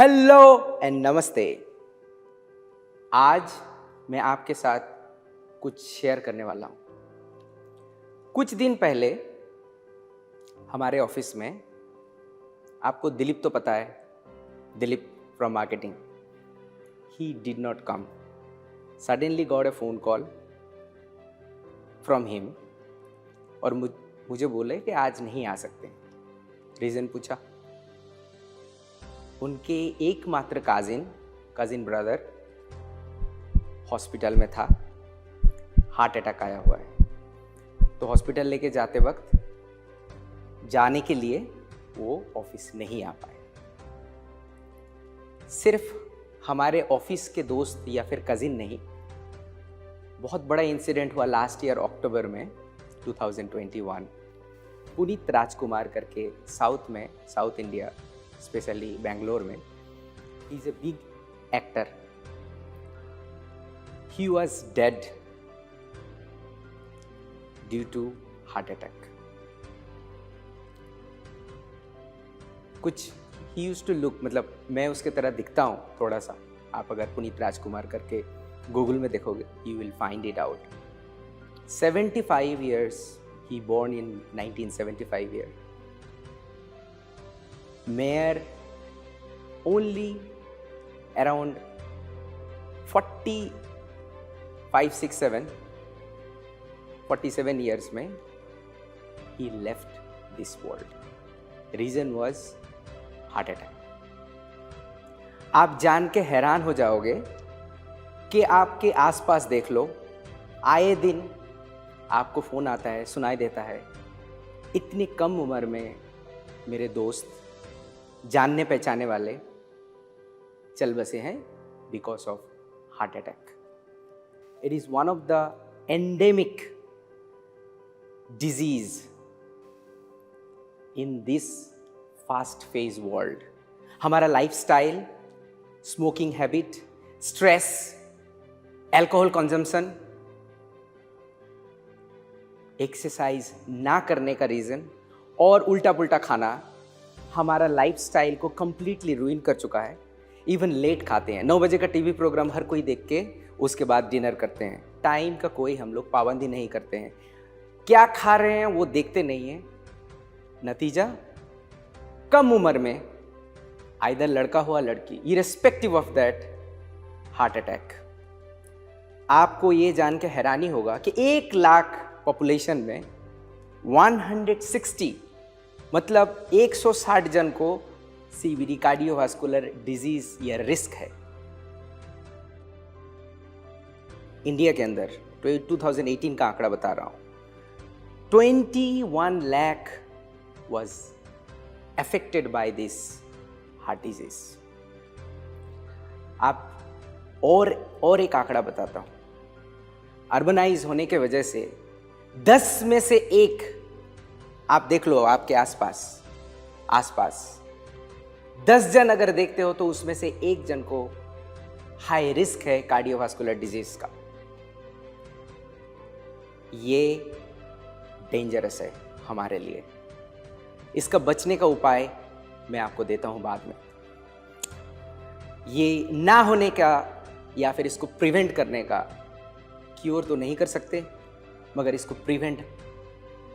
Hello and नमस्ते। आज मैं आपके साथ कुछ शेयर करने वाला हूँ। कुछ दिन पहले हमारे ऑफिस में, आपको दिलीप तो पता है, Dilip from marketing, he did not come. Suddenly got a phone call from him और मुझे बोले कि आज नहीं आ सकते। रीज़न पूछा। उनके एकमात्र कजिन ब्रदर हॉस्पिटल में था, हार्ट अटैक आया हुआ है। तो हॉस्पिटल लेके जाते वक्त जाने के लिए वो ऑफिस नहीं आ पाए। सिर्फ हमारे ऑफिस के दोस्त या फिर कजिन नहीं, बहुत बड़ा इंसिडेंट हुआ लास्ट ईयर अक्टूबर में 2021। पुनीत राजकुमार करके साउथ इंडिया, स्पेशली बेंगलोर में, he is a big actor. He was dead due to heart attack. कुछ ही यूज्ड टू लुक, मतलब मैं उसके तरह दिखता हूँ थोड़ा सा। आप अगर पुनीत राजकुमार करके गूगल में देखोगे, you will find it out. 75 years, he born in 1975 year. Mayor only around 47 years में he left this world. Reason was heart attack. आप जान के हैरान हो जाओगे कि आपके आसपास देख लो, आए दिन आपको फ़ोन आता है, सुनाई देता है। इतनी कम उम्र में मेरे दोस्त, जानने पहचाने वाले चल बसे हैं because of heart attack. It is one of the endemic disease in this fast phase world. हमारा lifestyle, smoking habit, stress, alcohol consumption, exercise ना करने का रीज़न और उल्टा पुल्टा खाना हमारा लाइफस्टाइल को कंप्लीटली रुइन कर चुका है। इवन लेट खाते हैं। 9 बजे का टीवी प्रोग्राम हर कोई देख के उसके बाद डिनर करते हैं। टाइम का कोई हम लोग पाबंदी नहीं करते हैं। क्या खा रहे हैं वो देखते नहीं हैं। नतीजा, कम उम्र में आइदर लड़का हुआ लड़की, irrespective of that, heart attack. आपको ये जान के हैरानी होगा कि 1 लाख पॉपुलेशन में 160, मतलब 160 जन को सीवीडी, कार्डियोवास्कुलर डिजीज या रिस्क है। इंडिया के अंदर 2018 का आंकड़ा बता रहा हूं, 21 lakh was affected by this heart disease. आप और एक आंकड़ा बताता हूं। अर्बनाइज होने के वजह से 10 में से 1, आप देख लो आपके आसपास 10 जन अगर देखते हो तो उसमें से 1 जन को हाई रिस्क है कार्डियोवास्कुलर डिजीज का। ये डेंजरस है हमारे लिए। इसका बचने का उपाय मैं आपको देता हूं बाद में। ये ना होने का या फिर इसको प्रिवेंट करने का क्योर तो नहीं कर सकते, मगर इसको प्रिवेंट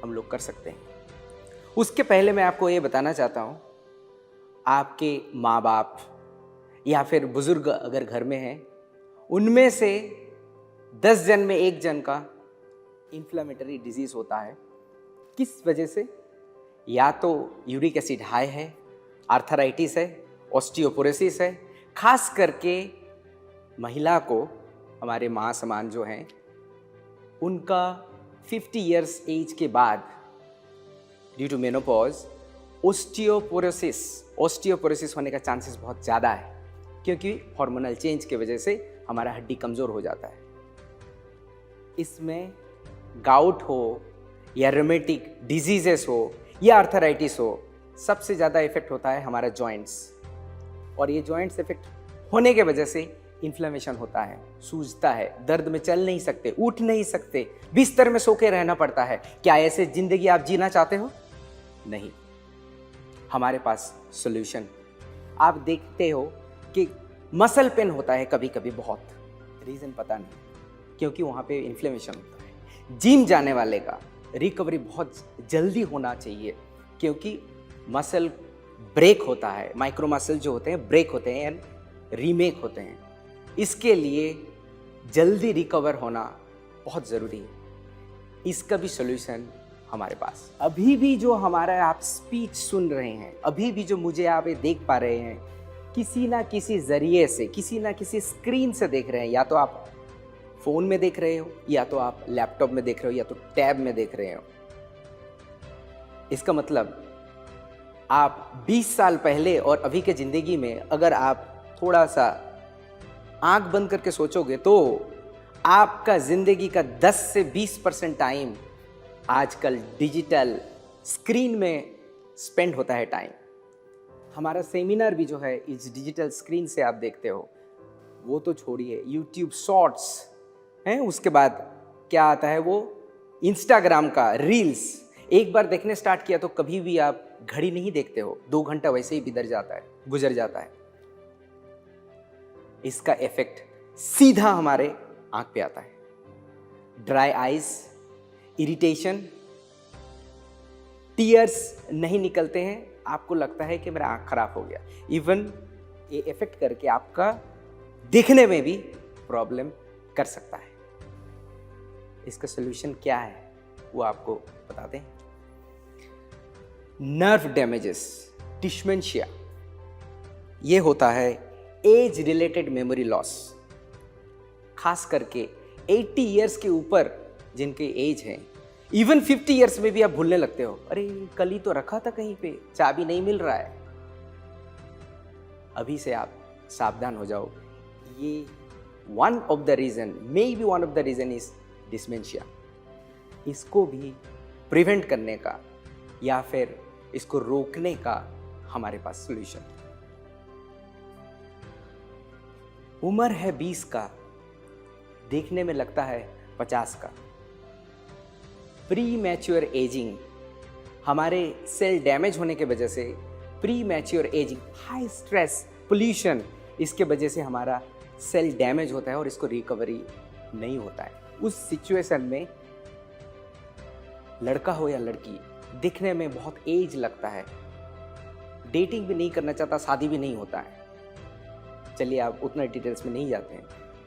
हम लोग कर सकते हैं। उसके पहले मैं आपको ये बताना चाहता हूँ, आपके माँ बाप या फिर बुजुर्ग अगर घर में हैं, उनमें से 10 जन में 1 जन का इन्फ्लेमेटरी डिजीज होता है। किस वजह से? या तो यूरिक एसिड हाई है, आर्थराइटिस है, ऑस्टियोपोरोसिस है। खास करके महिला को, हमारे माँ समान जो हैं, उनका 50 इयर्स एज के बाद ड्यू टू मेनोपॉज ओस्टियोपोरोसिस होने का चांसेस बहुत ज़्यादा है, क्योंकि हार्मोनल चेंज की वजह से हमारा हड्डी कमज़ोर हो जाता है। इसमें गाउट हो या रोमेटिक डिजीजेस हो या आर्थराइटिस हो, सबसे ज़्यादा इफेक्ट होता है हमारा जॉइंट्स। और ये जॉइंट्स इफेक्ट होने के वजह से इन्फ्लेमेशन होता है, सूजता है, दर्द में चल नहीं सकते, उठ नहीं सकते, बिस्तर में सो के रहना पड़ता है। क्या ऐसे जिंदगी आप जीना चाहते हो? नहीं। हमारे पास सॉल्यूशन आप देखते हो कि मसल पेन होता है कभी कभी, बहुत रीज़न पता नहीं, क्योंकि वहाँ पे इन्फ्लेमेशन होता है। जिम जाने वाले का रिकवरी बहुत जल्दी होना चाहिए, क्योंकि मसल ब्रेक होता है, माइक्रो मसल जो होते हैं ब्रेक होते हैं एंड रीमेक होते हैं। इसके लिए जल्दी रिकवर होना बहुत ज़रूरी है। इसका भी सॉल्यूशन हमारे पास अभी भी, जो हमारा आप स्पीच सुन रहे हैं, अभी भी जो मुझे आप देख पा रहे हैं, किसी ना किसी ज़रिए से, किसी ना किसी स्क्रीन से देख रहे हैं। या तो आप फ़ोन में देख रहे हो, या तो आप लैपटॉप में देख रहे हो, या तो टैब में देख रहे हो। इसका मतलब आप 20 साल पहले और अभी के ज़िंदगी में अगर आप थोड़ा सा आंख बंद करके सोचोगे तो आपका ज़िंदगी का 10 से 20% टाइम आजकल डिजिटल स्क्रीन में स्पेंड होता है टाइम। हमारा सेमिनार भी जो है इस डिजिटल स्क्रीन से आप देखते हो। वो तो छोड़िए, यूट्यूब शॉर्ट्स हैं, उसके बाद क्या आता है वो इंस्टाग्राम का रील्स। एक बार देखने स्टार्ट किया तो कभी भी आप घड़ी नहीं देखते हो, 2 घंटा वैसे ही गुजर जाता है। इसका इफेक्ट सीधा हमारे आंख पे आता है। ड्राई आइज, इरिटेशन, टीयर्स नहीं निकलते हैं, आपको लगता है कि मेरा आंख खराब हो गया। इवन ये इफेक्ट करके आपका देखने में भी प्रॉब्लम कर सकता है। इसका सॉल्यूशन क्या है वो आपको बताते हैं। नर्व डैमेजेस, डिमेंशिया, ये होता है एज रिलेटेड मेमोरी लॉस। खास करके 80 इयर्स के ऊपर जिनके एज है, इवन 50 इयर्स में भी आप भूलने लगते हो। अरे कल ही तो रखा था कहीं पे, चाबी नहीं मिल रहा है। अभी से आप सावधान हो जाओ। ये one of the reason is dementia. इसको भी प्रिवेंट करने का या फिर इसको रोकने का हमारे पास सॉल्यूशन। उम्र है 20 का, देखने में लगता है 50 का। प्री मैच्योर एजिंग, हमारे सेल डैमेज होने की वजह से pre mature ageing, high stress, pollution, इसके वजह से हमारा सेल डैमेज होता है और इसको रिकवरी नहीं होता है। उस सिचुएशन में लड़का हो या लड़की, दिखने में बहुत एज लगता है, डेटिंग भी नहीं करना चाहता, शादी भी नहीं होता है। चलिए आप उतना डिटेल्स में नहीं जाते हैं।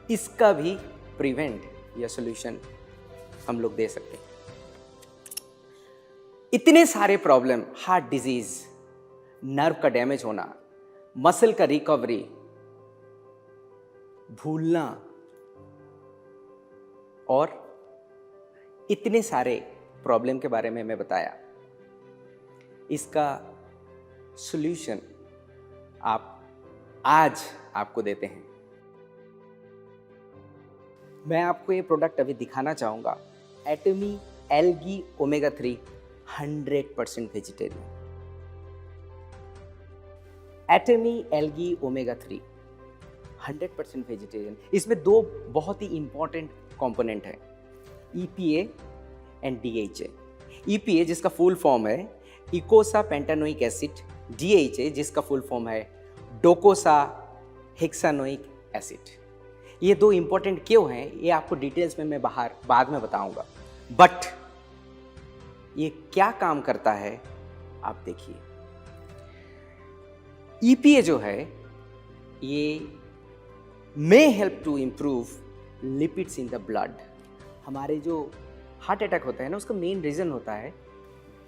इसका भी प्रिवेंट या सॉल्यूशन हम लोग दे सकते हैं। इतने सारे प्रॉब्लम, हार्ट डिजीज, नर्व का डैमेज होना, मसल का रिकवरी, भूलना, और इतने सारे प्रॉब्लम के बारे में मैं बताया। इसका सॉल्यूशन आज आपको देते हैं। मैं आपको ये प्रोडक्ट अभी दिखाना चाहूँगा, Atomy algae omega 3 100% vegetarian. Atomy algae omega 3 100% vegetarian. इसमें 2 बहुत ही इंपॉर्टेंट कंपोनेंट है, EPA एंड DHA। EPA जिसका फुल फॉर्म है इकोसा पेंटानोइक एसिड, DHA जिसका फुल फॉर्म है डोकोसा हेक्सानोइक एसिड। ये 2 इंपॉर्टेंट क्यों हैं ये आपको डिटेल्स में मैं बाद में बताऊंगा, बट ये क्या काम करता है आप देखिए। EPA जो है ये may help to improve lipids in the blood. हमारे जो हार्ट अटैक होता है ना, उसका मेन रीज़न होता है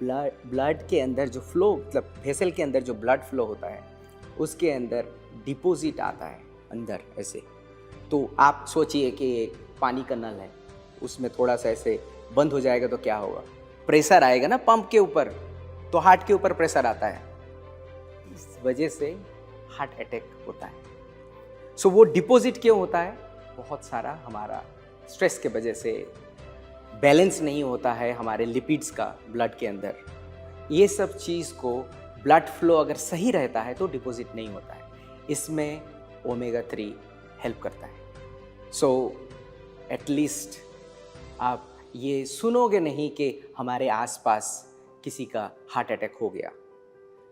ब्लड के अंदर जो फ्लो, मतलब वेसल के अंदर जो ब्लड फ्लो होता है उसके अंदर डिपॉजिट आता है अंदर ऐसे। तो आप सोचिए कि पानी का नल है, उसमें थोड़ा सा ऐसे बंद हो जाएगा तो क्या होगा, प्रेशर आएगा ना पंप के ऊपर, तो हार्ट के ऊपर प्रेशर आता है, इस वजह से हार्ट अटैक होता है। सो वो डिपॉजिट क्यों होता है, बहुत सारा हमारा स्ट्रेस के वजह से बैलेंस नहीं होता है हमारे लिपिड्स का ब्लड के अंदर। ये सब चीज़ को ब्लड फ्लो अगर सही रहता है तो डिपॉजिट नहीं होता है। इसमें ओमेगा 3 हेल्प करता है। सो एटलीस्ट आप ये सुनोगे नहीं कि हमारे आसपास किसी का हार्ट अटैक हो गया।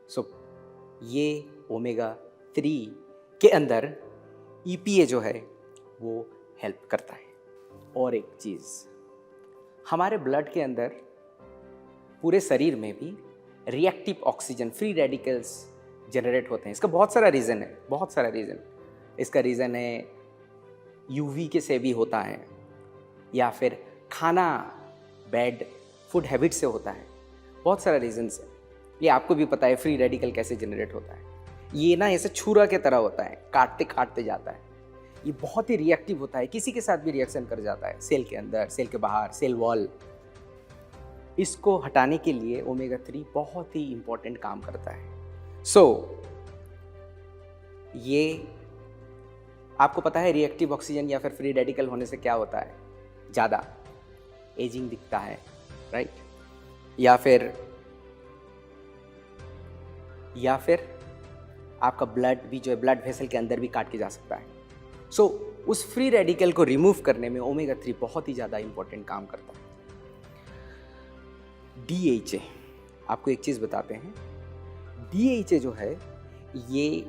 सो ये ओमेगा 3 के अंदर EPA जो है वो हेल्प करता है। और एक चीज़, हमारे ब्लड के अंदर पूरे शरीर में भी reactive oxygen, free radicals generate होते हैं। इसका बहुत सारा रीज़न है, बहुत सारा रीज़न। इसका रीज़न है UV के से भी होता है, या फिर खाना बैड फूड हैबिट से होता है। बहुत सारा रीज़न्स है। ये आपको भी पता है फ्री रेडिकल कैसे जनरेट होता है। ये ना ऐसे छुरा के तरह होता है, काटते काटते जाता है। ये बहुत ही रिएक्टिव होता है, किसी के साथ भी रिएक्शन कर जाता है, सेल के अंदर, सेल के बाहर, सेल वॉल। इसको हटाने के लिए ओमेगा 3 बहुत ही इंपॉर्टेंट काम करता है। ये आपको पता है रिएक्टिव ऑक्सीजन या फिर फ्री रेडिकल होने से क्या होता है? ज़्यादा एजिंग दिखता है, राइट? या फिर आपका ब्लड भी जो है ब्लड वेसल के अंदर भी काट के जा सकता है। उस फ्री रेडिकल को रिमूव करने में ओमेगा 3 बहुत ही ज़्यादा इंपॉर्टेंट काम करता है। DHA, आपको एक चीज़ बताते हैं, DHA जो है ये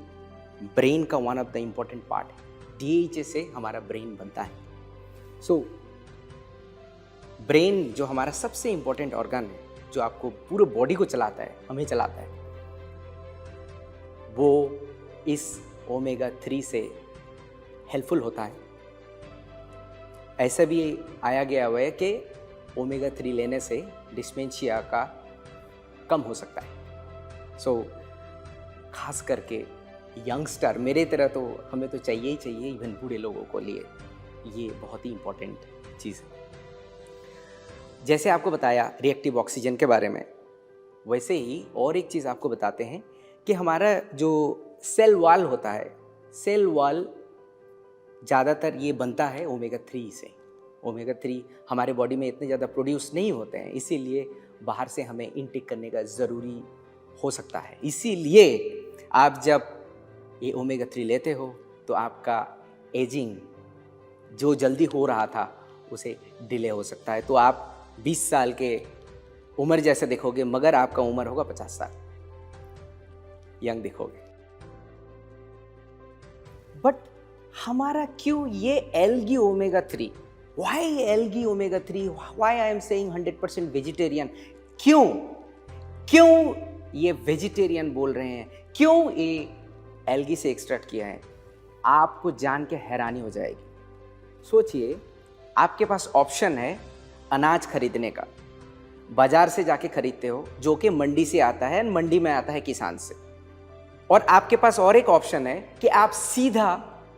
ब्रेन का one of the important part है। DHA से हमारा ब्रेन बनता है। ब्रेन जो हमारा सबसे इम्पॉर्टेंट ऑर्गन है, जो आपको पूरे बॉडी को चलाता है, हमें चलाता है, वो इस ओमेगा 3 से हेल्पफुल होता है। ऐसा भी आया गया हुआ है कि ओमेगा 3 लेने से डिस्मेंशिया का कम हो सकता है। खास करके यंगस्टर, मेरे तरह तो हमें तो चाहिए ही चाहिए, इवन बूढ़े लोगों को लिए ये बहुत ही इम्पोर्टेंट चीज़ है। जैसे आपको बताया रिएक्टिव ऑक्सीजन के बारे में, वैसे ही और एक चीज़ आपको बताते हैं कि हमारा जो सेल वॉल होता है, सेल वॉल ज़्यादातर ये बनता है ओमेगा 3 से। ओमेगा 3 हमारे बॉडी में इतने ज़्यादा प्रोड्यूस नहीं होते हैं, इसीलिए बाहर से हमें इनटेक करने का ज़रूरी हो सकता है। इसीलिए आप जब ये ओमेगा 3 लेते हो तो आपका एजिंग जो जल्दी हो रहा था उसे डिले हो सकता है। तो आप 20 साल के उम्र जैसे दिखोगे, मगर आपका उम्र होगा 50 साल, यंग दिखोगे। बट हमारा क्यों ये algae omega 3, why algae omega 3, why I am saying 100% vegetarian, क्यों ये वेजिटेरियन बोल रहे हैं, क्यों ये एल्गी से एक्सट्रैक्ट किया है? आपको जान के हैरानी हो जाएगी। सोचिए, आपके पास ऑप्शन है अनाज खरीदने का, बाजार से जाके खरीदते हो जो कि मंडी से आता है, मंडी में आता है किसान से, और आपके पास और एक ऑप्शन है कि आप सीधा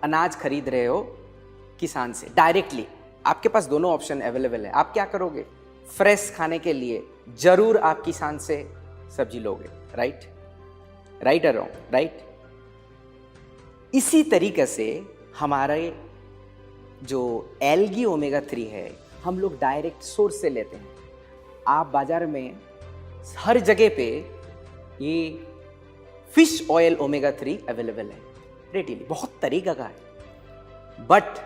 अनाज खरीद रहे हो किसान से डायरेक्टली। आपके पास दोनों ऑप्शन अवेलेबल है। आप क्या करोगे? फ्रेश खाने के लिए जरूर आप किसान से सब्जी लोगे, राइट और रॉन्ग, राइट? इसी तरीके से हमारे जो एल्गी ओमेगा 3 है, हम लोग डायरेक्ट सोर्स से लेते हैं। आप बाजार में हर जगह पे ये फिश ऑयल ओमेगा 3 अवेलेबल है रेडीली, बहुत तरीका का है। बट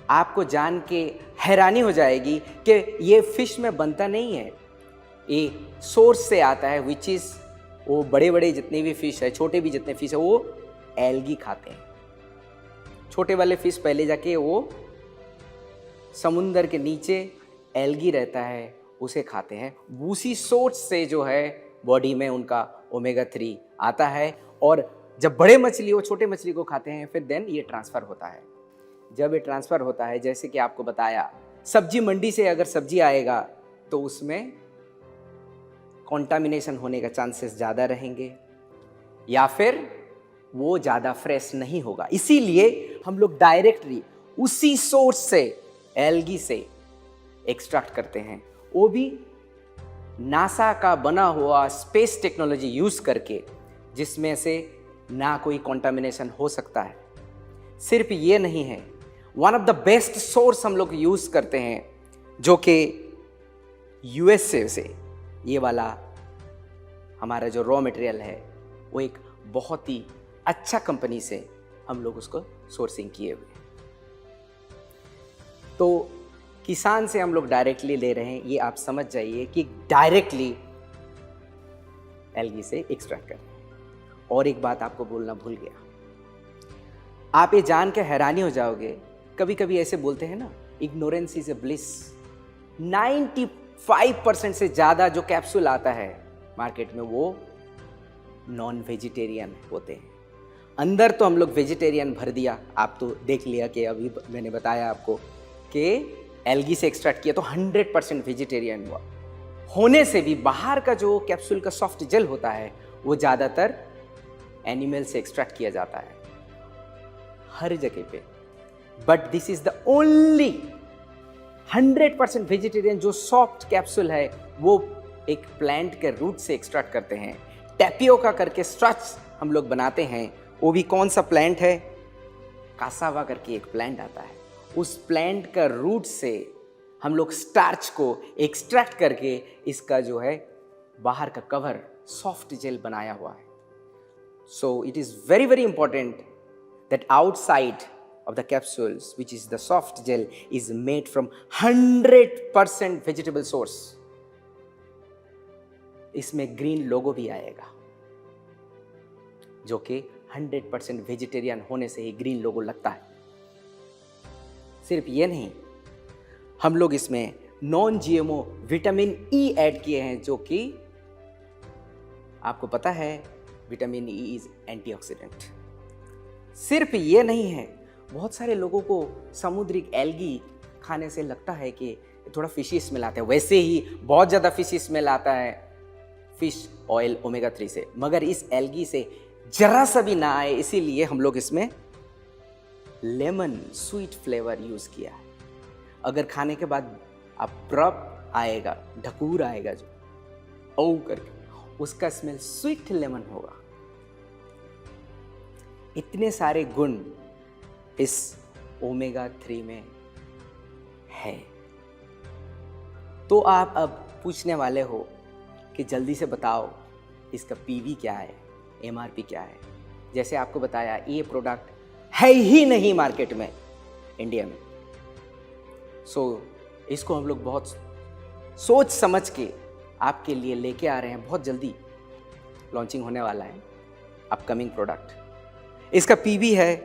आपको जान के हैरानी हो जाएगी कि ये फिश में बनता नहीं है, ये सोर्स से आता है, विच इज वो बड़े बड़े जितने भी फिश है, छोटे भी जितने फिश है, वो एल्गी खाते हैं। छोटे वाले फिश पहले जाके वो समुंदर के नीचे एल्गी रहता है, उसे खाते हैं। उसी सोर्स से जो है बॉडी में उनका ओमेगा 3 आता है, और जब बड़े मछली वो छोटे मछली को खाते हैं, फिर देन ये ट्रांसफ़र होता है। जब ये ट्रांसफ़र होता है, जैसे कि आपको बताया, सब्जी मंडी से अगर सब्जी आएगा तो उसमें कॉन्टामिनेशन होने का चांसेस ज़्यादा रहेंगे, या फिर वो ज़्यादा फ्रेश नहीं होगा। इसीलिए हम लोग डायरेक्टली उसी सोर्स से, एल्गी से एक्सट्रैक्ट करते हैं, वो भी नासा का बना हुआ स्पेस टेक्नोलॉजी यूज़ करके, जिसमें से ना कोई कॉन्टामिनेशन हो सकता है। सिर्फ ये नहीं है, one of the best source हम लोग यूज़ करते हैं, जो कि USA से ये वाला हमारा जो रॉ मटेरियल है, वो एक बहुत ही अच्छा कंपनी से हम लोग उसको सोर्सिंग किए हुए। तो किसान से हम लोग डायरेक्टली ले रहे हैं, ये आप समझ जाइए कि डायरेक्टली एल्गी से एक्सट्रैक्ट कर रहे हैं। और एक बात आपको बोलना भूल गया, आप ये जान के हैरानी हो जाओगे, कभी कभी ऐसे बोलते हैं ना, इग्नोरेंस इज ए ब्लिस। 95% से ज़्यादा जो कैप्सूल आता है मार्केट में वो नॉन वेजिटेरियन होते हैं। अंदर तो हम लोग वेजिटेरियन भर दिया, आप तो देख लिया कि अभी मैंने बताया आपको कि एल्गी से एक्सट्रैक्ट किया तो 100% वेजिटेरियन हुआ। होने से भी बाहर का जो कैप्सूल का सॉफ्ट जेल होता है वो ज़्यादातर एनिमल से एक्सट्रैक्ट किया जाता है हर जगह पे। But this is the only 100% vegetarian जो सॉफ्ट कैप्सूल है, वो एक प्लांट के रूट से एक्सट्रैक्ट करते हैं। टैपियोका करके स्टार्च हम लोग बनाते हैं, वो भी कौन सा प्लांट है, कासावा करके एक प्लांट आता है, उस प्लांट का रूट से हम लोग स्टार्च को एक्सट्रैक्ट करके इसका जो है बाहर का कवर सॉफ्ट जेल बनाया हुआ है। So it is very very important that outside of the capsules, which is the soft gel, is made from 100% vegetable source. इसमें ग्रीन लोगो भी आएगा, जो कि 100% वेजिटेरियन होने से ही ग्रीन लोगो लगता है। सिर्फ ये नहीं, हम लोग इसमें non GMO vitamin E add किए हैं, जो कि आपको पता है विटामिन ई इज एंटीऑक्सीडेंट। सिर्फ ये नहीं है, बहुत सारे लोगों को समुद्री एल्गी खाने से लगता है कि थोड़ा फिशी स्मेल आता है, वैसे ही बहुत ज़्यादा फिशी स्मेल आता है फिश ऑयल ओमेगा 3 से, मगर इस एल्गी से जरा सा भी ना आए, इसीलिए हम लोग इसमें लेमन स्वीट फ्लेवर यूज़ किया है। अगर खाने के बाद आप ब्रब आएगा, ढकूर आएगा जो ओ करके, उसका स्मेल स्वीट लेमन होगा। इतने सारे गुण इस ओमेगा 3 में है। तो आप अब पूछने वाले हो कि जल्दी से बताओ इसका पीवी क्या है, एमआरपी क्या है। जैसे आपको बताया, ये प्रोडक्ट है ही नहीं मार्केट में इंडिया में। सो इसको हम लोग बहुत सोच समझ के आपके लिए लेके आ रहे हैं। बहुत जल्दी लॉन्चिंग होने वाला है अपकमिंग प्रोडक्ट। इसका पीवी है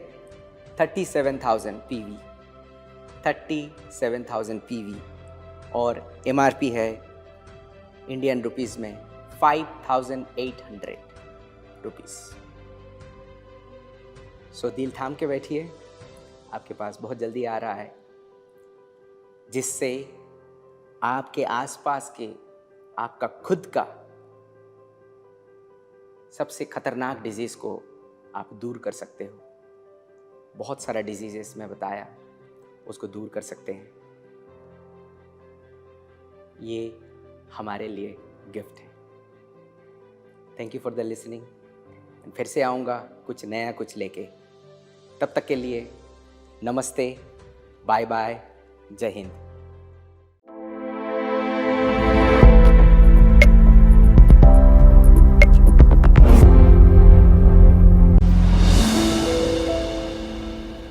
37,000 पीवी, 37,000 पीवी, और एमआरपी है इंडियन रुपीस में 5,800 रुपीस। सो दिल थाम के बैठिए, आपके पास बहुत जल्दी आ रहा है, जिससे आपके आसपास के, आपका खुद का सबसे खतरनाक डिजीज को आप दूर कर सकते हो। बहुत सारा डिजीजेस मैं बताया, उसको दूर कर सकते हैं। ये हमारे लिए गिफ्ट है। Thank you for the listening. फिर से आऊँगा कुछ नया कुछ लेके। तब तक के लिए नमस्ते, बाय बाय, जय हिंद।